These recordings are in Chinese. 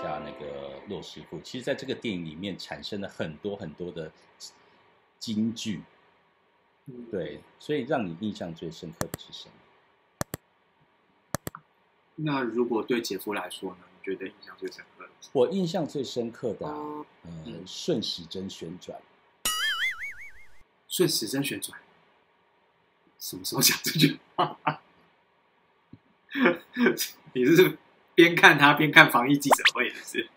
下那个骆师傅。其实，在这个电影里面产生了很多很多的金句，对，所以让你印象最深刻的是什么？那如果对姐夫来说呢？你觉得印象最深刻的？我印象最深刻的顺时针旋转。顺时针旋转，什么时候讲这句话？你是边看他边看防疫记者会的是？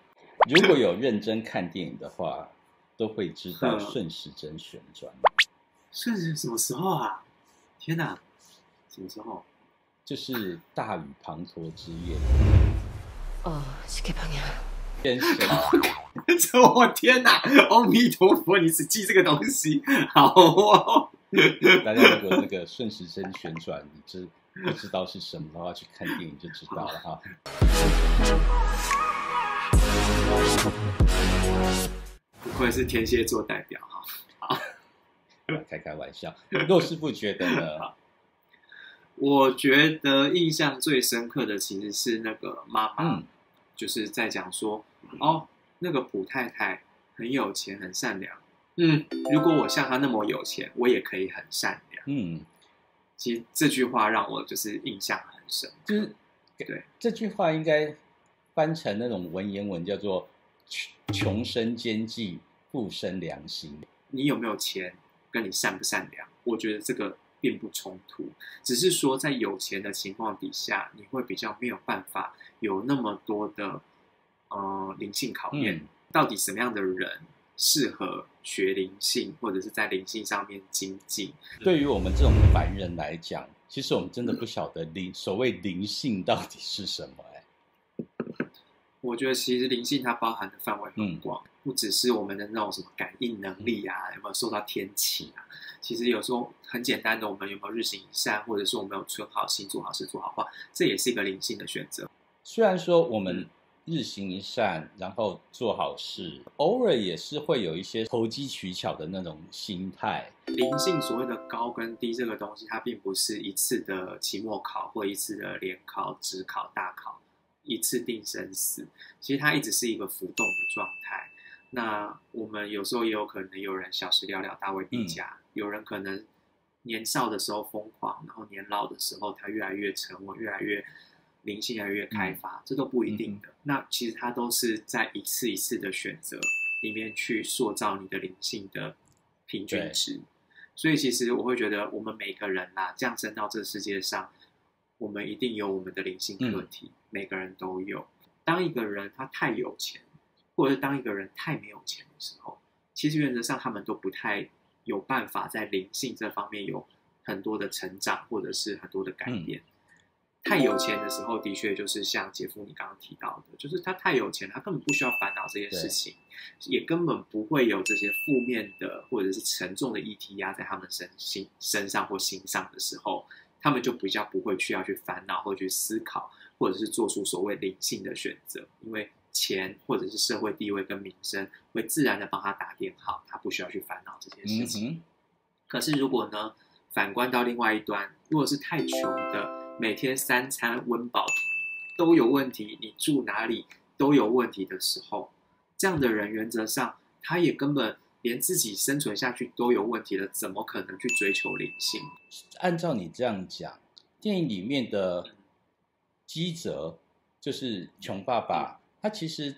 如果有认真看电影的话，都会知道顺时针旋转。顺时什么时候啊？天哪，什么时候？就是大雨滂沱之夜。시계방향。先生，我天哪！阿弥陀佛，你只记这个东西，好哦。大家如果那个顺时针旋转，你不知道是什么的话，去看电影就知道了哈。不愧是天蝎座代表哈。好，开玩笑。骆师傅觉得呢？我觉得印象最深刻的其实是那个妈妈，就是在讲说，哦，那个普太太很有钱，很善良。如果我像她那么有钱，我也可以很善良。其实这句话让我就是印象很深，就是对这句话应该翻成那种文言文，叫做穷生奸计，富生良心。你有没有钱，跟你善不善良，我觉得这个并不冲突，只是说在有钱的情况底下，你会比较没有办法有那么多的灵性考验。到底什么样的人适合学灵性，或者是在灵性上面精进？对于我们这种凡人来讲，其实我们真的不晓得所谓灵性到底是什么。我觉得其实灵性它包含的范围很广，不只是我们的那种什么感应能力啊，有没有受到天启啊？其实有时候很简单的，我们有没有日行一善，或者是我们有存好心、做好事、做好话，这也是一个灵性的选择。虽然说我们日行一善，然后做好事，偶尔也是会有一些投机取巧的那种心态。灵性所谓的高跟低这个东西，它并不是一次的期末考或一次的联考、指考、大考，一次定生死。其实它一直是一个浮动的状态。那我们有时候也有可能有人小时了了，大未必佳，有人可能年少的时候疯狂，然后年老的时候他越来越沉稳，越来越灵性越来越开发，这都不一定的。那其实它都是在一次一次的选择里面去塑造你的灵性的平均值。所以其实我会觉得我们每个人降生到这个世界上，我们一定有我们的灵性课题，每个人都有。当一个人他太有钱，或者是当一个人太没有钱的时候，其实原则上他们都不太有办法在灵性这方面有很多的成长，或者是很多的改变。太有钱的时候，的确就是像姐夫你刚刚提到的，就是他太有钱，他根本不需要烦恼这些事情，也根本不会有这些负面的或者是沉重的议题压在他们身上或心上的时候，他们就比较不会需要去烦恼或去思考，或者是做出所谓灵性的选择，因为钱或者是社会地位跟名声会自然的帮他打点好，他不需要去烦恼这些事情。可是如果呢，反观到另外一端，如果是太穷的，每天3餐温饱都有问题，你住哪里都有问题的时候，这样的人原则上他也根本连自己生存下去都有问题了，怎么可能去追求灵性？按照你这样讲，电影里面的基泽就是穷爸爸，他其实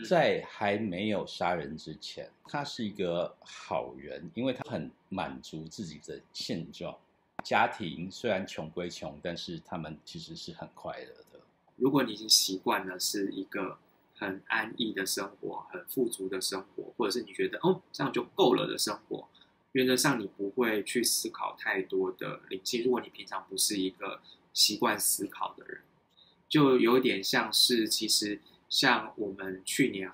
在还没有杀人之前，他是一个好人，因为他很满足自己的现状。家庭虽然穷归穷，但是他们其实是很快乐的。如果你已经习惯了是一个很安逸的生活，很富足的生活，或者是你觉得这样就够了的生活，原则上你不会去思考太多的灵性。如果你平常不是一个习惯思考的人，就有点像是其实像我们去年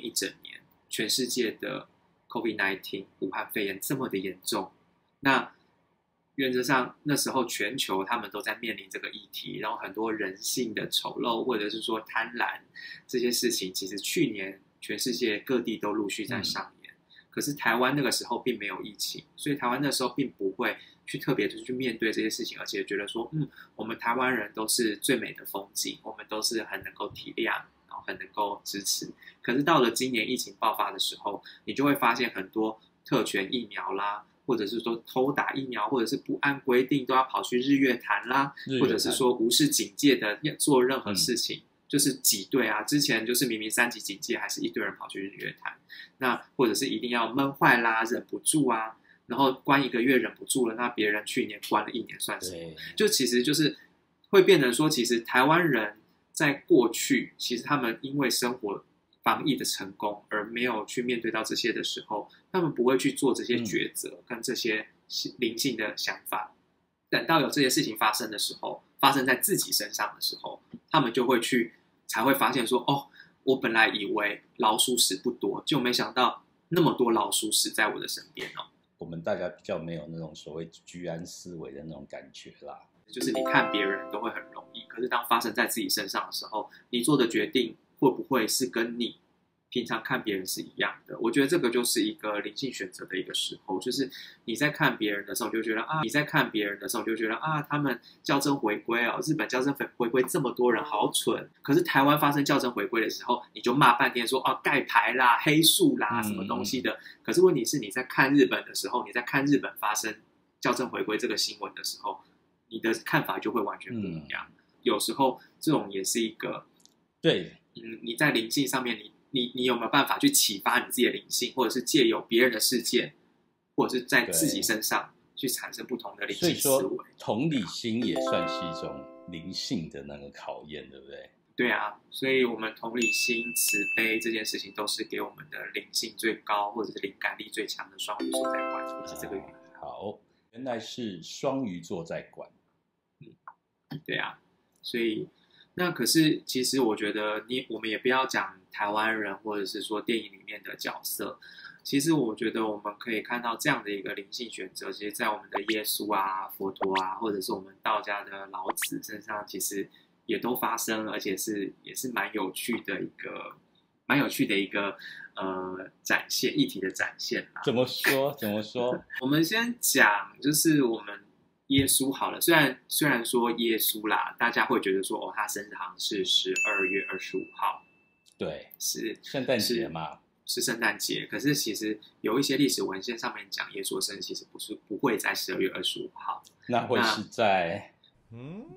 一整年全世界的 COVID-19 武汉肺炎这么的严重，那原则上那时候全球他们都在面临这个议题，然后很多人性的丑陋或者是说贪婪这些事情，其实去年全世界各地都陆续在上演。可是台湾那个时候并没有疫情，所以台湾那时候并不会去特别的去面对这些事情，而且觉得说我们台湾人都是最美的风景，我们都是很能够体谅，然很能够支持。可是到了今年疫情爆发的时候，你就会发现很多特权疫苗啦，或者是说偷打疫苗，或者是不按规定都要跑去日月潭啦，或者是说无视警戒的做任何事情，就是挤兑啊。之前就是明明3级警戒，还是一堆人跑去日月潭。那或者是一定要闷坏啦，忍不住啊，然后关1个月忍不住了，那别人去年关了1年算什么？就其实就是会变成说，其实台湾人在过去，其实他们因为生活防疫的成功而没有去面对到这些的时候，他们不会去做这些抉择跟这些灵性的想法。等到有这些事情发生的时候，发生在自己身上的时候，他们就会才会发现说，哦，我本来以为老鼠屎不多，就没想到那么多老鼠屎在我的身边哦。我们大家比较没有那种所谓居安思危的那种感觉啦。就是你看别人都会很容易，可是当发生在自己身上的时候，你做的决定会不会是跟你平常看别人是一样的？我觉得这个就是一个灵性选择的一个时候，就是你在看别人的时候，就觉得啊，他们校正回归哦，日本校正回归这么多人好蠢，可是台湾发生校正回归的时候，你就骂半天说哦盖牌啦、黑数啦什么东西的。可是问题是你在看日本的时候，你在看日本发生校正回归这个新闻的时候，你的看法就会完全不一样。有时候这种也是一个对，你在灵性上面你有没有办法去启发你自己的灵性，或者是借由别人的事件，或者是在自己身上去产生不同的灵性思维？所以说同理心也算是一种灵性的那个考验，对不对？对啊，所以我们同理心、慈悲这件事情都是给我们的灵性最高或者是灵感力最强的双鱼座在管，也是这个原因。好，原来是双鱼座在管。对啊，所以那可是其实我觉得我们也不要讲台湾人或者是说电影里面的角色，其实我觉得我们可以看到这样的一个灵性选择，其实在我们的耶稣啊、佛陀啊，或者是我们道家的老子身上，其实也都发生了，而且也是蛮有趣的一个展现议题的展现啦。怎么说？我们先讲就是我们耶稣好了，虽然说耶稣啦，大家会觉得说哦，他生日好像是12月25号，对，是圣诞节嘛，是圣诞节。可是其实有一些历史文献上面讲，耶稣的生日其实不会在12月25号，那会是在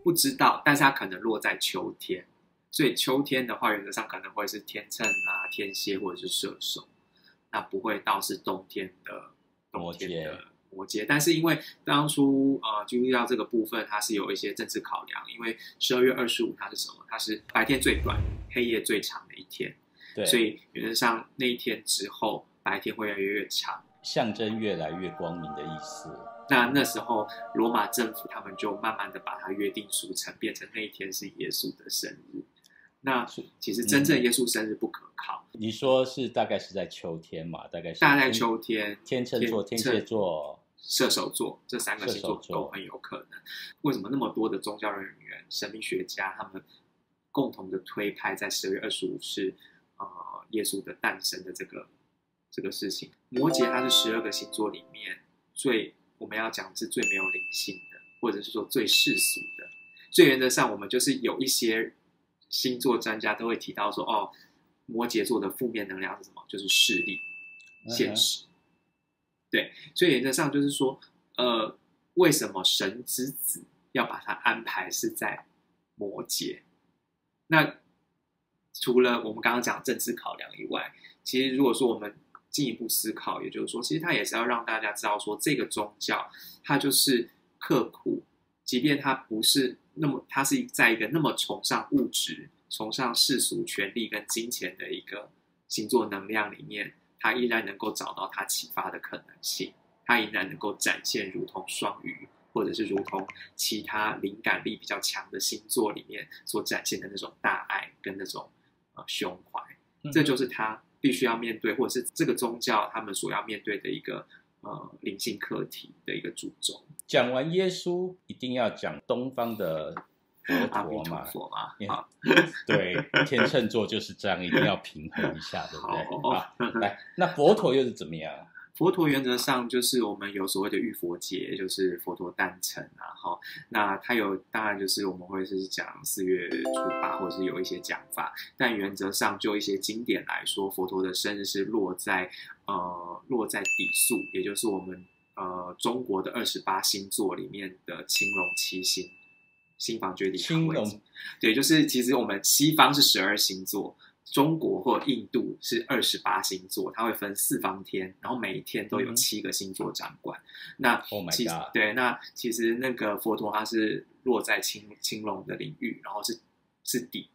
不知道，但是它可能落在秋天，所以秋天的话，原则上可能会是天秤啊、天蝎或者是射手，那不会到是冬天的摩羯。但是因为当初基督教这个部分它是有一些政治考量，因为12月25它是什么？它是白天最短、黑夜最长的一天，对，所以原则上那一天之后，白天会越来越长，象征越来越光明的意思。那时候罗马政府他们就慢慢的把它约定俗成，变成那一天是耶稣的生日。那其实真正耶稣生日不可靠。你说是大概是在秋天嘛？大概秋天，天秤座、天蝎座、射手座这3个星座都很有可能。为什么那么多的宗教人员、神秘学家他们共同的推派在12月25是耶稣的诞生的这个事情？摩羯它是12个星座里面我们要讲的是最没有灵性的，或者是说最世俗的。所以原则上我们就是有一些星座专家都会提到说，哦，摩羯座的负面能量是什么？就是势力、现实。对，所以原则上就是说，为什么神之子要把它安排是在摩羯？那除了我们刚刚讲政治考量以外，其实如果说我们进一步思考，也就是说，其实它也是要让大家知道说，这个宗教它就是刻苦，即便它不是它是在一个那么崇尚物质、崇尚世俗权力跟金钱的一个星座能量里面，它依然能够找到它启发的可能性，它依然能够展现如同双鱼，或者是如同其他灵感力比较强的星座里面所展现的那种大爱跟那种胸怀。这就是它必须要面对，或者是这个宗教他们所要面对的一个灵性课题的一个主轴。讲完耶稣，一定要讲东方的佛陀嘛？对，天秤座就是这样，一定要平衡一下，对不对？来，那佛陀又是怎么样？佛陀原则上就是我们有所谓的浴佛节，就是佛陀诞辰啊，那它有当然就是我们会是讲4月初8，或者是有一些讲法，但原则上就一些经典来说，佛陀的生日是落在底宿，也就是我们中国的28星座里面的青龙7星，心房诀底位置，对，就是其实我们西方是12星座。中国或印度是28星座，它会分4方天，然后每一天都有7个星座掌管。那 Oh my God， 对，那其实那个佛陀他是落在青龙的领域，然后是底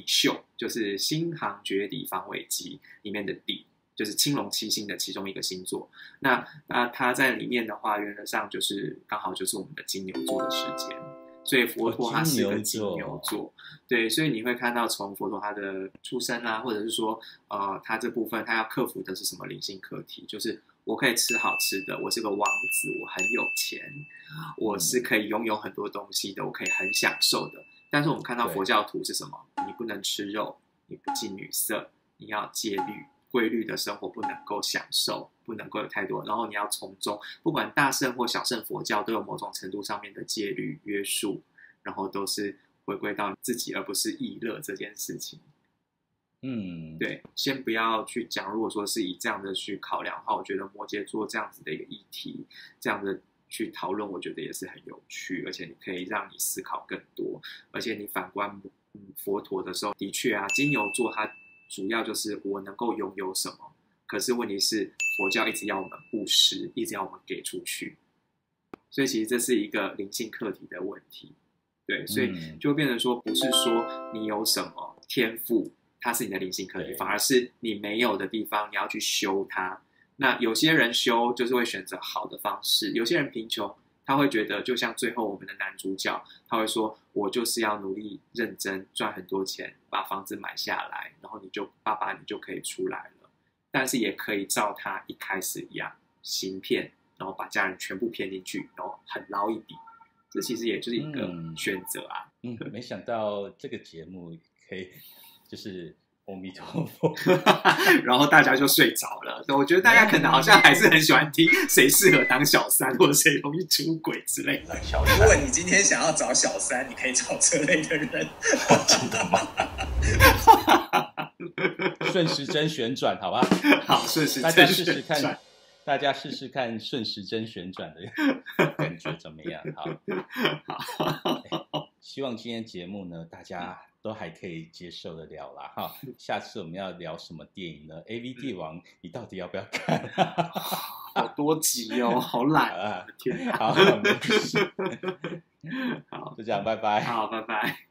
宿，就是心行诀底方位机里面的底，就是青龙7星的其中一个星座。那它在里面的话，原则上就是刚好就是我们的金牛座的时间。所以佛陀他是个金牛座，对，所以你会看到从佛陀他的出生啊，或者是说他这部分他要克服的是什么灵性课题，就是我可以吃好吃的，我是个王子，我很有钱，我是可以拥有很多东西的，我可以很享受的。但是我们看到佛教徒是什么？你不能吃肉，你不近女色，你要戒律。规律的生活不能够享受，不能够有太多，然后你要从中，不管大乘或小乘佛教都有某种程度上面的戒律约束，然后都是回归到自己而不是意乐这件事情。对，先不要去讲，如果说是以这样的去考量的话，我觉得摩羯座这样子的一个议题，这样的去讨论，我觉得也是很有趣，而且你可以让你思考更多，而且你反观佛陀的时候，的确啊，金牛座它主要就是我能够拥有什么，可是问题是佛教一直要我们布施，一直要我们给出去，所以其实这是一个灵性课题的问题。对，所以就变成说，不是说你有什么天赋，它是你的灵性课题，反而是你没有的地方，你要去修它。那有些人修就是会选择好的方式，有些人贫穷，他会觉得就像最后我们的男主角，他会说我就是要努力认真赚很多钱，把房子买下来，然后爸爸你就可以出来了。但是也可以照他一开始一样行骗，然后把家人全部骗进去，然后很捞一笔，这其实也就是一个选择啊。没想到这个节目可以就是阿弥陀佛然后大家就睡着了。我觉得大家可能好像还是很喜欢听谁适合当小三，或者谁容易出轨之类的。如果你今天想要找小三，你可以找这类的人。真的吗？顺时针旋转，好吧？好，顺时针旋转，大家试试看，大家试试看顺时针旋转的感觉怎么样？好，希望今天节目呢，大家都还可以接受得了啦哈。下次我们要聊什么电影呢 ？AV 帝王，你到底要不要看？好多集哦，好懒啊！天，好，没事。好，就这样，拜拜。好，拜拜。